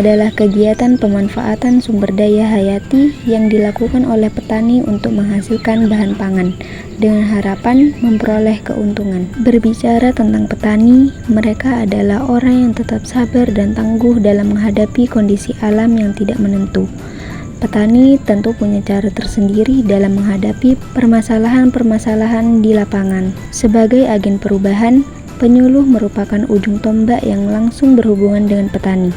adalah kegiatan pemanfaatan sumber daya hayati yang dilakukan oleh petani untuk menghasilkan bahan pangan dengan harapan memperoleh keuntungan. Berbicara tentang petani, mereka adalah orang yang tetap sabar dan tangguh dalam menghadapi kondisi alam yang tidak menentu. Petani tentu punya cara tersendiri dalam menghadapi permasalahan-permasalahan di lapangan. Sebagai agen perubahan, penyuluh merupakan ujung tombak yang langsung berhubungan dengan petani.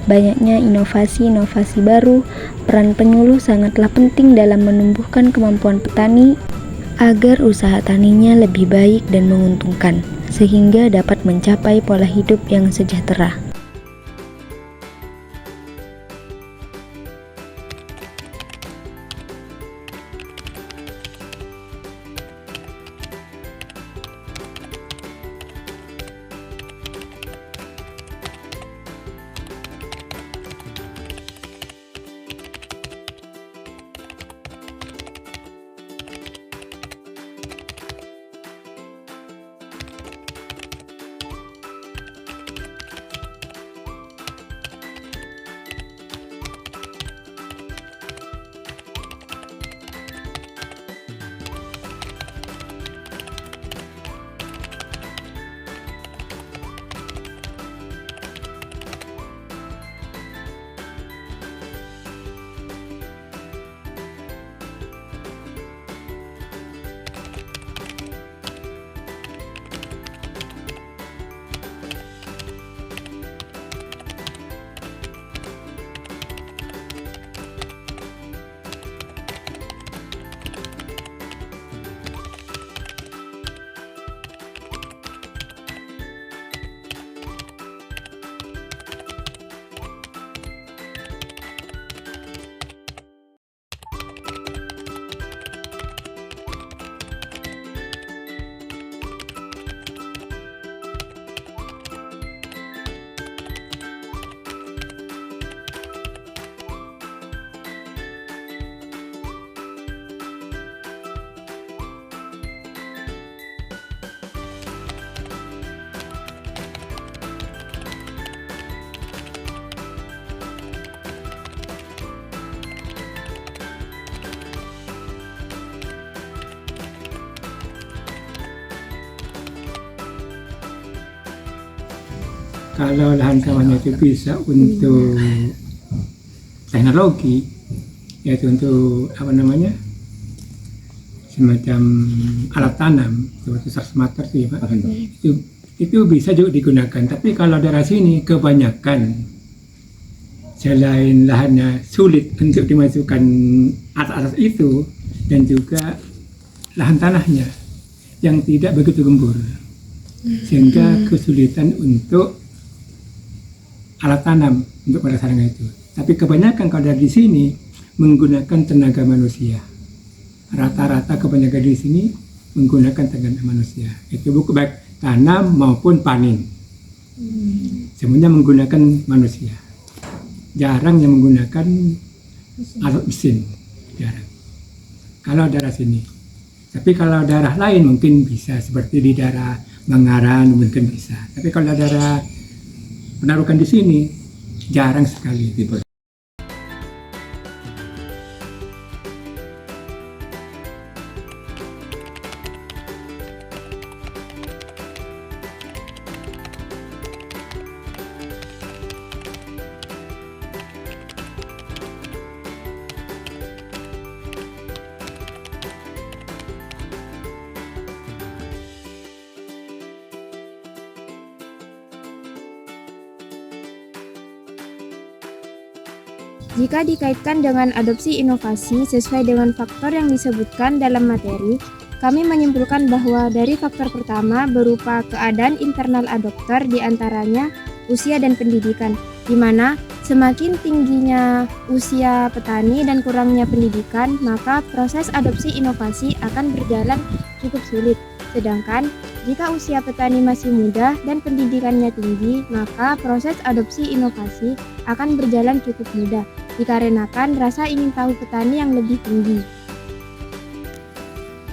Banyaknya inovasi-inovasi baru, peran penyuluh sangatlah penting dalam menumbuhkan kemampuan petani agar usaha taninya lebih baik dan menguntungkan, sehingga dapat mencapai pola hidup yang sejahtera. Kalau lahan kawannya itu bisa untuk teknologi, yaitu untuk semacam alat tanam seperti transmater sih Pak, itu bisa juga digunakan. Tapi kalau daerah sini kebanyakan selain lahannya sulit untuk dimasukkan alat-alat itu, dan juga lahan tanahnya yang tidak begitu gembur, sehingga kesulitan untuk alat tanam untuk melaksanakan itu. Tapi kebanyakan kalau dari sini menggunakan tenaga manusia. Rata-rata kebanyakan di sini menggunakan tenaga manusia. Itu bukan baik tanam maupun panen. Semuanya menggunakan manusia. Jarang yang menggunakan alat mesin. Jarang. Kalau daerah sini. Tapi kalau daerah lain mungkin bisa, seperti di daerah Mangaran mungkin bisa. Tapi kalau daerah Penarukan di sini jarang sekali. Jika dikaitkan dengan adopsi inovasi sesuai dengan faktor yang disebutkan dalam materi, kami menyimpulkan bahwa dari faktor pertama berupa keadaan internal adopter, diantaranya usia dan pendidikan, di mana semakin tingginya usia petani dan kurangnya pendidikan, maka proses adopsi inovasi akan berjalan cukup sulit. Sedangkan jika usia petani masih muda dan pendidikannya tinggi, maka proses adopsi inovasi akan berjalan cukup mudah, dikarenakan rasa ingin tahu petani yang lebih tinggi.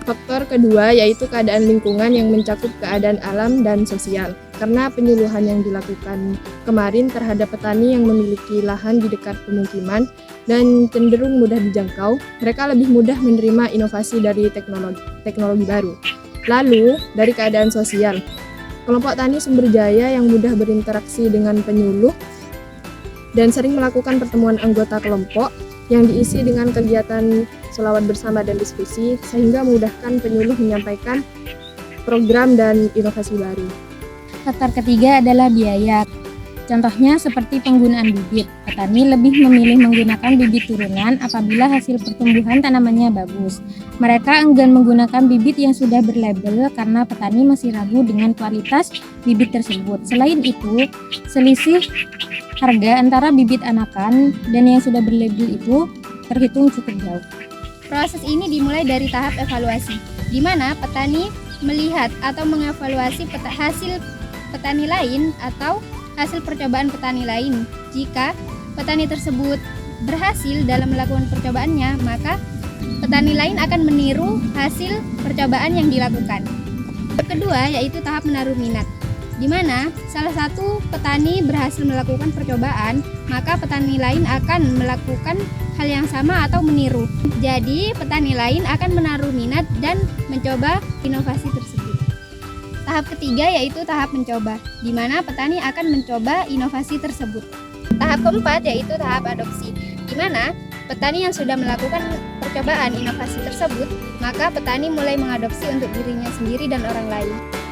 Faktor kedua yaitu keadaan lingkungan yang mencakup keadaan alam dan sosial. karena penyuluhan yang dilakukan kemarin terhadap petani yang memiliki lahan di dekat pemukiman dan cenderung mudah dijangkau, mereka lebih mudah menerima inovasi dari teknologi baru. Lalu, dari keadaan sosial, kelompok tani sumber daya yang mudah berinteraksi dengan penyuluh dan sering melakukan pertemuan anggota kelompok yang diisi dengan kegiatan selawat bersama dan diskusi, sehingga memudahkan penyuluh menyampaikan program dan inovasi baru. Faktor ketiga adalah biaya. Contohnya seperti penggunaan bibit. Petani lebih memilih menggunakan bibit turunan apabila hasil pertumbuhan tanamannya bagus. Mereka enggan menggunakan bibit yang sudah berlabel karena petani masih ragu dengan kualitas bibit tersebut. Selain itu, selisih harga antara bibit anakan dan yang sudah berlabel itu terhitung cukup jauh. Proses ini dimulai dari tahap evaluasi, di mana petani melihat atau mengevaluasi hasil petani lain atau hasil percobaan petani lain. Jika petani tersebut berhasil dalam melakukan percobaannya, maka petani lain akan meniru hasil percobaan yang dilakukan. Kedua, yaitu tahap menaruh minat, di mana salah satu petani berhasil melakukan percobaan, maka petani lain akan melakukan hal yang sama atau meniru. Jadi, petani lain akan menaruh minat dan mencoba inovasi tersebut. Tahap ketiga yaitu tahap mencoba, di mana petani akan mencoba inovasi tersebut. Tahap keempat yaitu tahap adopsi, di mana petani yang sudah melakukan percobaan inovasi tersebut, maka petani mulai mengadopsi untuk dirinya sendiri dan orang lain.